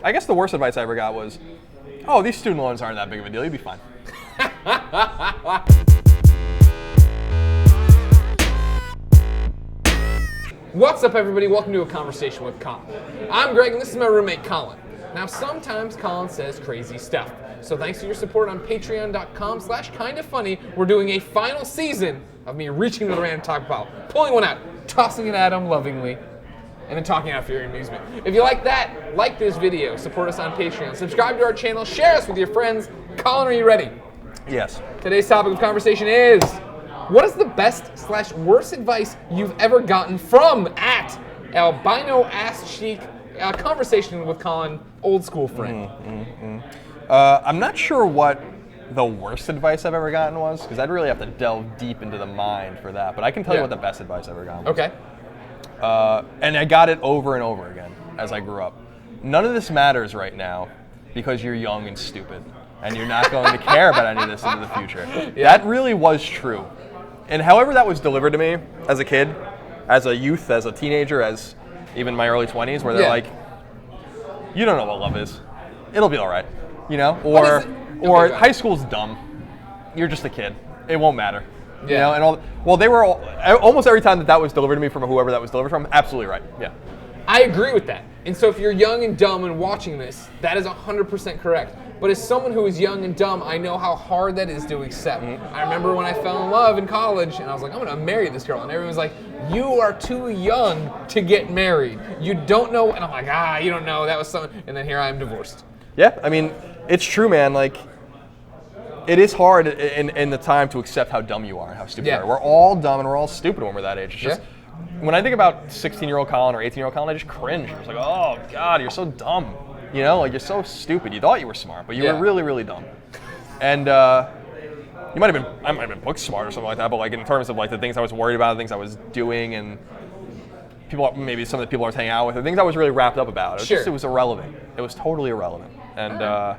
I guess the worst advice I ever got was, oh, these student loans aren't that big of a deal. You'll be fine. What's up, everybody? Welcome to A Conversation with Colin. I'm Greg, and this is my roommate, Colin. Now, sometimes Colin says crazy stuff. So thanks to your support on patreon.com/kindafunny, we're doing a final season of me reaching to the random talk about, pulling one out, tossing it at him lovingly, and then talking out for your amusement. If you like that, like this video, support us on Patreon, subscribe to our channel, share us with your friends. Colin, are you ready? Yes. Today's topic of conversation is, what is the best/worst advice you've ever gotten from Albino Ass Chic? A conversation with Colin, old school friend. I'm not sure what the worst advice I've ever gotten was, because I'd really have to delve deep into the mind for that. But I can tell you what the best advice I've ever gotten was. Okay. And I got it over and over again as I grew up. None of this matters right now because you're young and stupid, and you're not going to care about any of this into the future. Yeah. That really was true. And however that was delivered to me as a kid, as a youth, as a teenager, as even my early 20s, where they're like, you don't know what love is. It'll be all right, you know? Or high school's dumb. You're just a kid. It won't matter. You know? And they were almost every time that was delivered to me from whoever that was delivered from, absolutely right. Yeah. I agree with that. And so if you're young and dumb and watching this, that is 100% correct. But as someone who is young and dumb, I know how hard that is to accept. I remember when I fell in love in college, and I was like, I'm going to marry this girl. And everyone was like, you are too young to get married. You don't know. And I'm like, you don't know. That was something. And then here I am divorced. Yeah, I mean, it's true, man. Like, it is hard in the time to accept how dumb you are and how stupid you are. We're all dumb and we're all stupid when we're that age. It's just, when I think about 16-year-old Colin or 18-year-old Colin, I just cringe. I was like, oh, God, you're so dumb. You know, like, you're so stupid. You thought you were smart, but you were really, really dumb. And I might have been book smart or something like that, but like in terms of like the things I was worried about, the things I was doing, and people, maybe some of the people I was hanging out with, the things I was really wrapped up about, it was irrelevant. It was totally irrelevant. And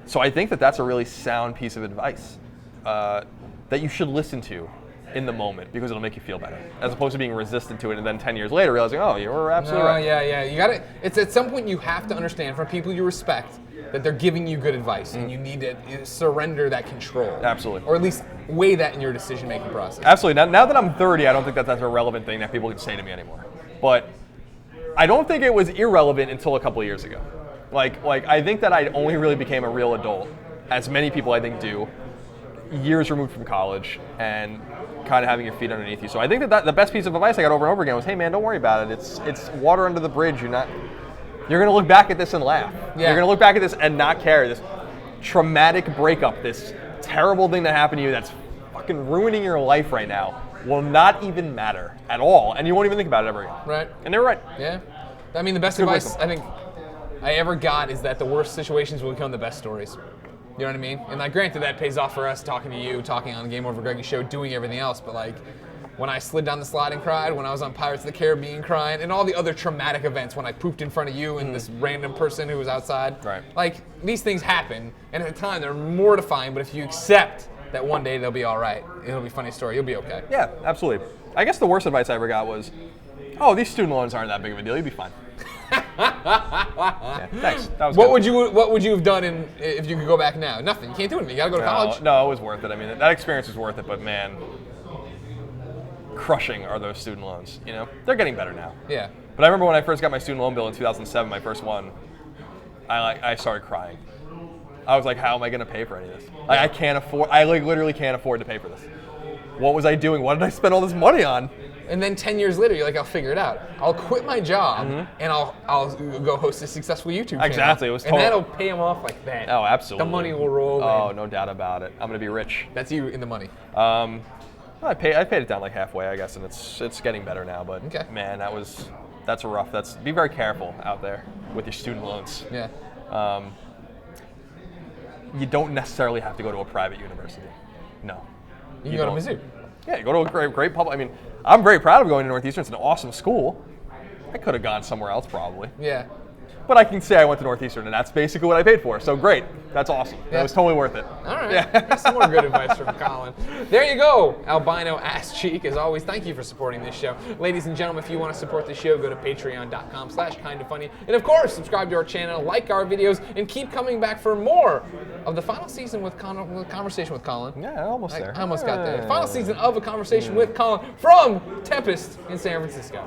so I think that that's a really sound piece of advice that you should listen to in the moment, because it'll make you feel better, as opposed to being resistant to it and then 10 years later realizing, oh, you were absolutely right. Yeah. You got it. It's at some point you have to understand from people you respect that they're giving you good advice, and you need to surrender that control. Absolutely. Or at least weigh that in your decision-making process. Absolutely. Now that I'm 30, I don't think that's a relevant thing that people can say to me anymore. But I don't think it was irrelevant until a couple of years ago. Like I think that I only really became a real adult, as many people I think do, years removed from college and kind of having your feet underneath you. So I think that the best piece of advice I got over and over again was, hey man, don't worry about it. It's water under the bridge. You're gonna look back at this and laugh. Yeah. You're gonna look back at this and not care. This traumatic breakup, this terrible thing that happened to you that's fucking ruining your life right now will not even matter at all, and you won't even think about it ever again. Right. And they were right. Yeah. I mean, the best advice I think I ever got is that the worst situations will become the best stories. You know what I mean? And like, granted, that pays off for us talking to you, talking on the Game Over Greggy show, doing everything else. But like, when I slid down the slide and cried, when I was on Pirates of the Caribbean crying, and all the other traumatic events, when I pooped in front of you and this random person who was outside. Right. Like, these things happen, and at the time they're mortifying. But if you accept that one day they'll be all right, it'll be a funny story. You'll be okay. Yeah, absolutely. I guess the worst advice I ever got was, oh, these student loans aren't that big of a deal. You'll be fine. Yeah, thanks. That was What would you have done if you could go back now? Nothing. You can't do anything. You gotta go to college. No, it was worth it. I mean, that experience was worth it. But man, crushing are those student loans. You know, they're getting better now. Yeah. But I remember when I first got my student loan bill in 2007, my first one, I started crying. I was like, how am I going to pay for any of this? Like, I literally can't afford to pay for this. What was I doing? What did I spend all this money on? And then 10 years later, you're like, I'll figure it out. I'll quit my job, and I'll go host a successful YouTube channel. Exactly. And that'll pay him off like that. Oh, absolutely. The money will roll in. Oh, no doubt about it. I'm going to be rich. That's you in the money. I paid it down like halfway, I guess, and it's getting better now. But man, that's rough. Be very careful out there with your student loans. Yeah. You don't necessarily have to go to a private university. No. You can go to Mizzou. Yeah, you go to a great public. I mean, I'm very proud of going to Northeastern. It's an awesome school. I could have gone somewhere else probably. Yeah. but I can say I went to Northeastern, and that's basically what I paid for. So great. That's awesome. Yeah. That was totally worth it. All right. Yeah. Some more good advice from Colin. There you go, albino ass cheek. As always, thank you for supporting this show. Ladies and gentlemen, if you want to support the show, go to patreon.com/kindafunny. And of course, subscribe to our channel, like our videos, and keep coming back for more of the final season with Conversation with Colin. Yeah, almost there. I almost got there. Final season of A Conversation with Colin from Tempest in San Francisco.